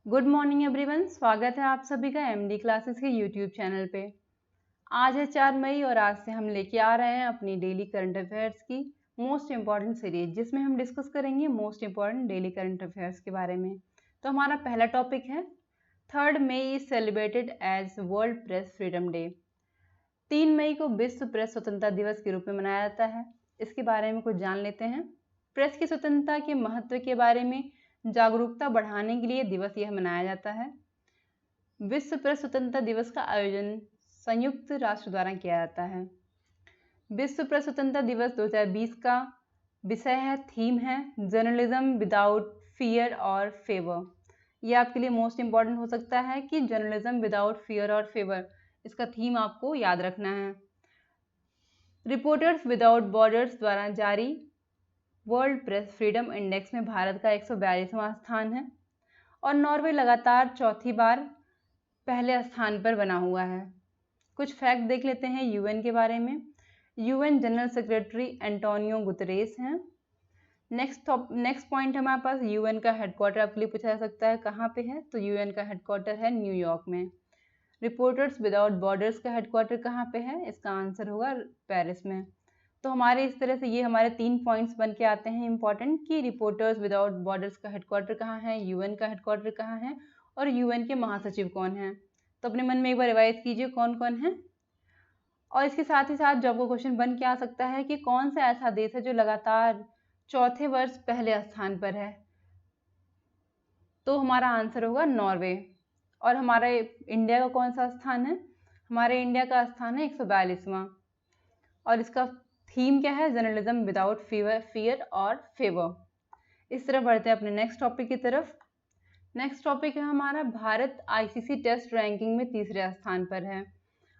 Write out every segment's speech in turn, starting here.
Good morning everyone, स्वागत है आप सभी का एमडी क्लासेस के यूट्यूब चैनल पे। आज है 4 मई और आज से हम लेके आ रहे हैं अपनी डेली करंट अफेयर्स की मोस्ट इम्पॉर्टेंट सीरीज, जिसमें हम डिस्कस करेंगे most important daily current affairs के बारे में। तो हमारा पहला टॉपिक है 3 May is celebrated as world press freedom day. 3 मई को विश्व प्रेस स्वतंत्रता दिवस के रूप में मनाया जाता है। इसके बारे में कुछ जान लेते हैं। प्रेस की स्वतंत्रता के महत्व के बारे में जागरूकता बढ़ाने के लिए दिवस यह मनाया जाता है। विश्व प्रेस स्वतंत्रता दिवस का आयोजन संयुक्त राष्ट्र द्वारा किया जाता है। विश्व प्रेस स्वतंत्रता दिवस 2020 का विषय है, थीम है जर्नलिज्म विदाउट फियर और फेवर। यह आपके लिए मोस्ट इम्पॉर्टेंट हो सकता है कि जर्नलिज्म विदाउट फियर और फेवर, इसका थीम आपको याद रखना है। रिपोर्टर्स विदाउट बॉर्डर्स द्वारा जारी वर्ल्ड प्रेस फ्रीडम इंडेक्स में भारत का 142वां स्थान है और नॉर्वे लगातार चौथी बार पहले स्थान पर बना हुआ है। कुछ फैक्ट देख लेते हैं यूएन के बारे में। UN general secretary Antonio Guterres हैं। नेक्स्ट पॉइंट हमारे पास, यूएन का हेडक्वार्टर आपके लिए पूछा जा सकता है कहाँ पे है, तो यूएन का हेडक्वार्टर है न्यूयॉर्क में। रिपोर्टर्स विदाउट बॉर्डर्स का हेडक्वार्टर कहाँ पे है, इसका आंसर होगा पेरिस में। तो हमारे इस तरह से ये हमारे 3 पॉइंट्स बन के आते हैं इंपॉर्टेंट कि रिपोर्टर्स विदाउट बॉर्डर्स का हेडक्वार्टर कहाँ है, यूएन का हेडक्वार्टर कहाँ है और यूएन के महासचिव कौन हैं। तो अपने मन में एक बार रिवाइज कीजिए कौन कौन है। और इसके साथ ही साथ जो आपको क्वेश्चन बन के आ सकता है कि कौन सा ऐसा देश है जो लगातार चौथे वर्ष पहले स्थान पर है, तो हमारा आंसर होगा नॉर्वे। और हमारे इंडिया का कौन सा स्थान है, हमारे इंडिया का स्थान है 142वां। और इसका थीम क्या है, जर्नलिज्म विदाउट फियर और फेवर। इस तरह बढ़ते हैं अपने नेक्स्ट टॉपिक की तरफ। नेक्स्ट टॉपिक है हमारा, भारत आईसीसी टेस्ट रैंकिंग में तीसरे स्थान पर है।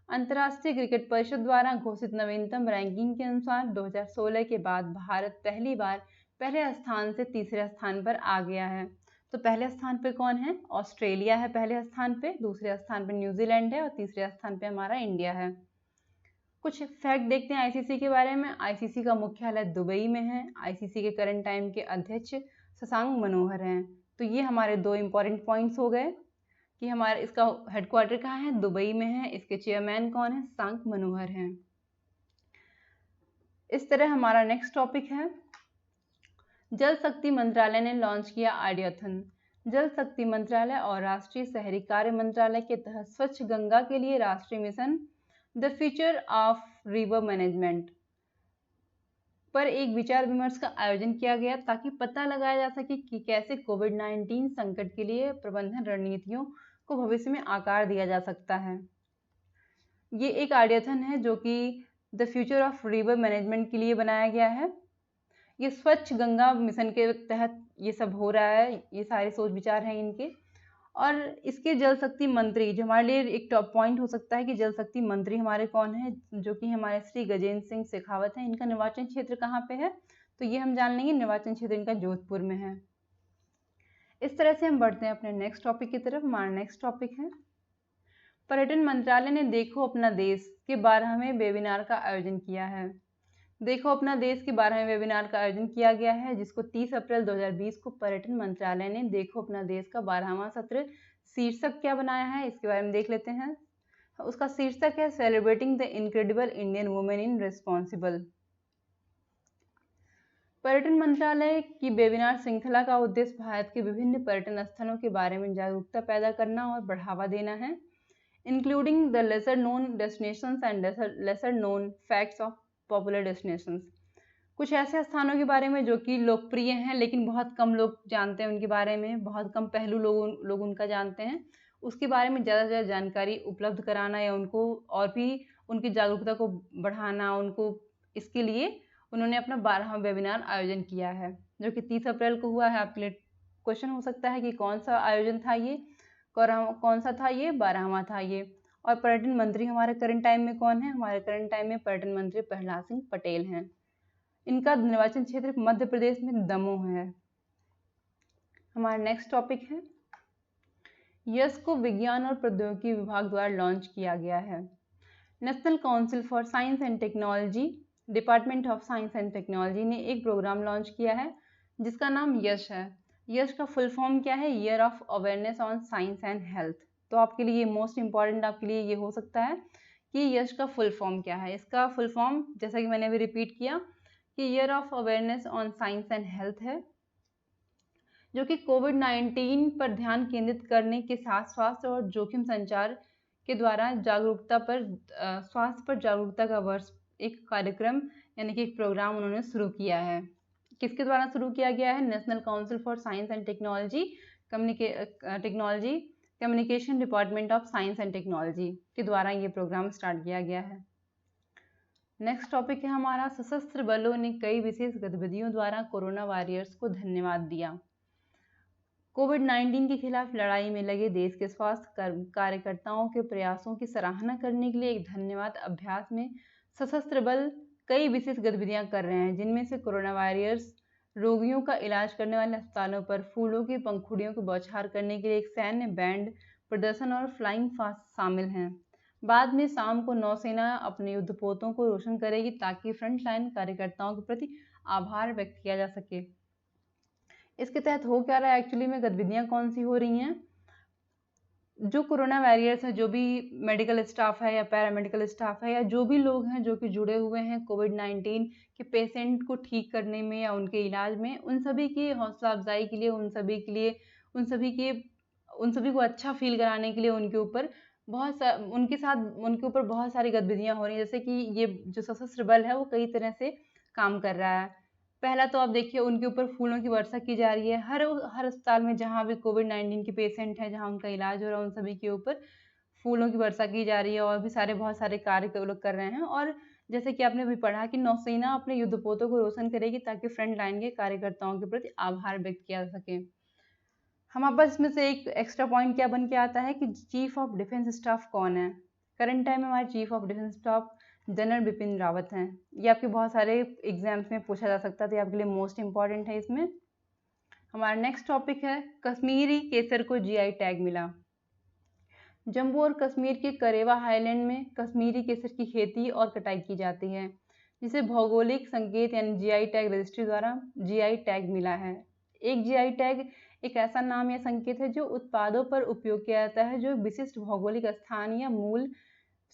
अंतर्राष्ट्रीय क्रिकेट परिषद द्वारा घोषित नवीनतम रैंकिंग के अनुसार 2016 के बाद भारत पहली बार पहले स्थान से तीसरे स्थान पर आ गया है। तो पहले स्थान पर कौन है, ऑस्ट्रेलिया है पहले स्थान पे, दूसरे स्थान पर न्यूजीलैंड है और तीसरे स्थान पे हमारा इंडिया है। कुछ फैक्ट देखते हैं आईसीसी के बारे में। आईसीसी का मुख्यालय दुबई में है। आईसीसी के करंट टाइम के अध्यक्ष शशांक मनोहर हैं। तो ये हमारे 2 इंपॉर्टेंट पॉइंट्स हो गए कि हमारे इसका हेडक्वार्टर कहाँ है, दुबई में है। इसके चेयरमैन कौन है, शशांक मनोहर हैं। इस तरह हमारा नेक्स्ट टॉपिक है, जल शक्ति मंत्रालय ने लॉन्च किया आइडियाथन। जल शक्ति मंत्रालय और राष्ट्रीय शहरी कार्य मंत्रालय के तहत स्वच्छ गंगा के लिए राष्ट्रीय mission the future of river management पर एक विचार विमर्श का आयोजन किया गया ताकि पता लगाया जा सके कि कैसे कोविड-19 संकट के लिए प्रबंधन रणनीतियों को भविष्य में आकार दिया जा सकता है। ये एक आइडियाथन है जो कि the future of river management के लिए बनाया गया है। ये स्वच्छ गंगा मिशन के तहत ये सब हो रहा है, ये सारे सोच विचार हैं इनके। और इसके जल शक्ति मंत्री, जो हमारे लिए एक टॉप पॉइंट हो सकता है कि जल शक्ति मंत्री हमारे कौन है, जो कि हमारे श्री गजेंद्र सिंह शेखावत हैं। इनका निर्वाचन क्षेत्र कहाँ पे है, तो ये हम जान लेंगे, निर्वाचन क्षेत्र इनका जोधपुर में है। इस तरह से हम बढ़ते हैं अपने नेक्स्ट टॉपिक की तरफ। हमारा नेक्स्ट टॉपिक है, पर्यटन मंत्रालय ने देखो अपना देश के 12वें वेबिनार का आयोजन किया है। देखो अपना देश के 12वें वेबिनार का आयोजन किया गया है, जिसको 30 अप्रैल 2020 को पर्यटन मंत्रालय ने देखो अपना देश का 12वां सत्र शीर्षक क्या बनाया है, इसके बारे में देख लेते हैं। उसका शीर्षक है celebrating the incredible Indian women in responsible. पर्यटन मंत्रालय की वेबिनार श्रृंखला का उद्देश्य भारत के विभिन्न पर्यटन स्थलों के बारे में जागरूकता पैदा करना और बढ़ावा देना है, including the lesser known destinations and lesser known facts of popular destinations. कुछ ऐसे स्थानों के बारे में जो कि लोकप्रिय हैं लेकिन बहुत कम लोग जानते हैं उनके बारे में, बहुत कम पहलू लोग उनका जानते हैं, उसके बारे में ज़्यादा से ज़्यादा जानकारी उपलब्ध कराना या उनको और भी उनकी जागरूकता को बढ़ाना, उनको इसके लिए उन्होंने अपना 12वां वेबिनार आयोजन किया है, जो कि 30 अप्रैल को हुआ है। आपके लिए क्वेश्चन हो सकता है कि कौन सा आयोजन था ये, कौन सा था ये, 12वां था ये। और पर्यटन मंत्री हमारे करंट टाइम में कौन है, हमारे करंट टाइम में पर्यटन मंत्री प्रहलाद सिंह पटेल हैं। इनका निर्वाचन क्षेत्र मध्य प्रदेश में दमोह है। हमारा नेक्स्ट टॉपिक है, यश को विज्ञान और प्रौद्योगिकी विभाग द्वारा लॉन्च किया गया है। National council for science and technology, department of science and technology ने एक प्रोग्राम लॉन्च किया है जिसका नाम यश है। यश का फुल फॉर्म क्या है? Year of awareness on science and health. तो आपके लिए मोस्ट इम्पॉर्टेंट आपके लिए ये हो सकता है कि यश का फुल फॉर्म क्या है। इसका फुल फॉर्म जैसा कि मैंने अभी रिपीट किया कि year of awareness on science and health है, जो कि कोविड-19 पर ध्यान केंद्रित करने के साथ स्वास्थ्य और जोखिम संचार के द्वारा जागरूकता पर स्वास्थ्य पर जागरूकता का वर्ष एक कार्यक्रम यानी कि एक प्रोग्राम उन्होंने शुरू किया है। किसके द्वारा शुरू किया गया है? National council for science and technology communication department of science and technology के द्वारा ये प्रोग्राम स्टार्ट किया गया है। नेक्स्ट टॉपिक है हमारा, सशस्त्र बलों ने कई विशेष गतिविधियों द्वारा कोरोना वॉरियर्स को धन्यवाद दिया। कोविड-19 के खिलाफ लड़ाई में लगे देश के स्वास्थ्य कार्यकर्ताओं के प्रयासों की सराहना करने के लिए एक धन्यवाद अभ्यास में सशस्त्र बल कई विशेष गतिविधियां कर रहे हैं, जिनमें से कोरोना वायरस रोगियों का इलाज करने वाले अस्पतालों पर फूलों की पंखुड़ियों की बौछार करने के लिए एक सैन्य बैंड प्रदर्शन और फ्लाइंग फास्ट शामिल हैं। बाद में शाम को नौसेना अपने युद्धपोतों को रोशन करेगी ताकि फ्रंटलाइन कार्यकर्ताओं के प्रति आभार व्यक्त किया जा सके। इसके तहत हो क्या रहा है एक्चुअली में, गतिविधियां कौन सी हो रही हैं? जो कोरोना वॉरियर्स हैं, जो भी मेडिकल स्टाफ है या पैरामेडिकल स्टाफ है या जो भी लोग हैं जो कि जुड़े हुए हैं कोविड-19 के पेशेंट को ठीक करने में या उनके इलाज में, उन सभी की हौसला अफजाई के लिए, उन सभी को अच्छा फील कराने के लिए उनके ऊपर उनके ऊपर बहुत सारी गतिविधियां हो रही हैं। जैसे कि ये जो सशस्त्र बल है वो कई तरह से काम कर रहा है। पहला तो आप देखिए उनके ऊपर फूलों की वर्षा की जा रही है। हर अस्पताल में जहाँ भी कोविड-19 के पेशेंट हैं, जहाँ उनका इलाज हो रहा है, उन सभी के ऊपर फूलों की वर्षा की जा रही है और भी बहुत सारे कार्य वो लोग कर रहे हैं। और जैसे कि आपने अभी पढ़ा कि नौसेना अपने युद्धपोतों को रोशन करेगी ताकि फ्रंट लाइन के कार्यकर्ताओं के प्रति आभार व्यक्त किया जा सके। हमारे पास इसमें से एक एक्स्ट्रा पॉइंट क्या बन के आता है कि चीफ ऑफ डिफेंस स्टाफ कौन है? करंट टाइम में हमारे chief of defence staff general Bipin Rawat हैं। ये आपके बहुत सारे एग्जाम्स में पूछा जा सकता है, तो ये आपके लिए मोस्ट इंपॉर्टेंट है। इसमें हमारा नेक्स्ट टॉपिक है, कश्मीरी केसर को जीआई टैग मिला। जम्मू और कश्मीर के करेवा हाईलैंड में कश्मीरी केसर की खेती और कटाई की जाती है, जिसे भौगोलिक संकेत यानी जीआई टैग रजिस्ट्री द्वारा जीआई टैग मिला है। एक जीआई टैग एक ऐसा नाम या संकेत है जो उत्पादों पर उपयोग किया जाता है जो विशिष्ट भौगोलिक स्थान या मूल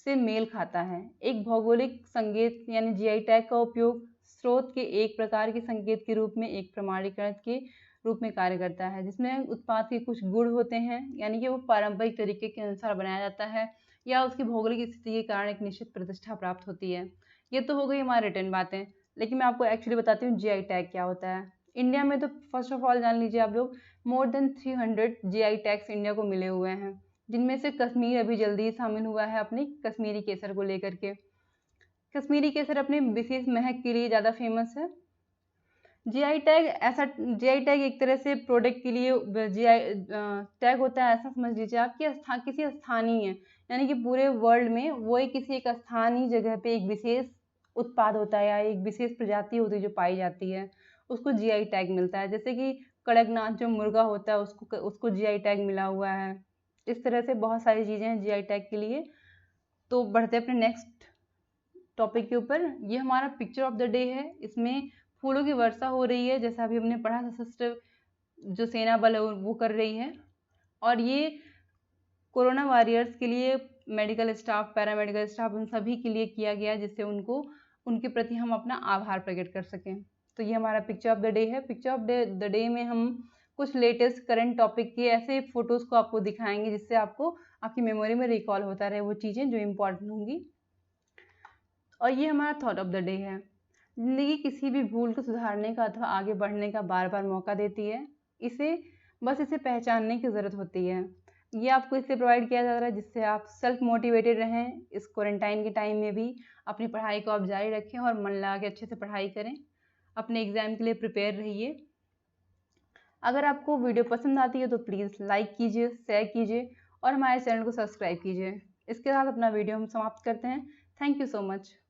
से मेल खाता है। एक भौगोलिक संकेत यानी जीआई टैग का उपयोग स्रोत के एक प्रकार के संकेत के रूप में एक प्रमाणीकरण के रूप में कार्य करता है, जिसमें उत्पाद के कुछ गुण होते हैं, यानी कि वो पारंपरिक तरीके के अनुसार बनाया जाता है या उसकी भौगोलिक स्थिति के कारण एक निश्चित प्रतिष्ठा प्राप्त होती है। ये तो हो गई हमारी रिटर्न बातें, लेकिन मैं आपको एक्चुअली बताती हूँ जीआई टैग क्या होता है। इंडिया में तो फर्स्ट ऑफ ऑल जान लीजिए आप लोग, more than 300 GI tags India को मिले हुए हैं, जिनमें से कश्मीर अभी जल्दी ही शामिल हुआ है अपनी कश्मीरी केसर को लेकर के। कश्मीरी केसर अपने विशेष महक के लिए ज़्यादा फेमस है। जीआई टैग एक तरह से प्रोडक्ट के लिए जीआई टैग होता है, ऐसा समझ लीजिए आप कि किसी स्थानीय यानी कि पूरे वर्ल्ड में वो किसी एक स्थानीय जगह पे एक विशेष उत्पाद होता है या एक विशेष प्रजाति होती है जो पाई जाती है, उसको जीआई टैग मिलता है। जैसे कि कड़कनाथ जो मुर्गा होता है उसको जीआई टैग मिला हुआ है। इस तरह से बहुत सारी चीज़ें हैं जीआई टैग के लिए। तो बढ़ते अपने नेक्स्ट टॉपिक के ऊपर। ये हमारा पिक्चर ऑफ द डे है। इसमें फूलों की वर्षा हो रही है, जैसा अभी हमने पढ़ा, सशस्त्र जो सेना बल है वो कर रही है। और ये कोरोना वॉरियर्स के लिए मेडिकल स्टाफ, पैरामेडिकल स्टाफ, उन सभी के लिए किया गया, जिससे उनके प्रति हम अपना आभार प्रकट कर सकें। तो ये हमारा पिक्चर ऑफ द डे है। पिक्चर ऑफ द डे में हम कुछ लेटेस्ट करंट टॉपिक के ऐसे फोटोज़ को आपको दिखाएंगे जिससे आपको आपकी मेमोरी में रिकॉल होता रहे वो चीज़ें जो इम्पोर्टेंट होंगी। और ये हमारा थॉट ऑफ द डे है। ज़िंदगी किसी भी भूल को सुधारने का अथवा आगे बढ़ने का बार बार मौका देती है। इसे पहचानने की ज़रूरत होती है। ये आपको इसलिए प्रोवाइड किया जा रहा है जिससे आप सेल्फ मोटिवेटेड रहें। इस क्वारंटाइन के टाइम में भी अपनी पढ़ाई को आप जारी रखें और मन लगा के अच्छे से पढ़ाई करें। अपने एग्ज़ाम के लिए प्रिपेयर रहिए। अगर आपको वीडियो पसंद आती है तो प्लीज़ लाइक कीजिए, शेयर कीजिए और हमारे चैनल को सब्सक्राइब कीजिए। इसके साथ अपना वीडियो हम समाप्त करते हैं। Thank you so much.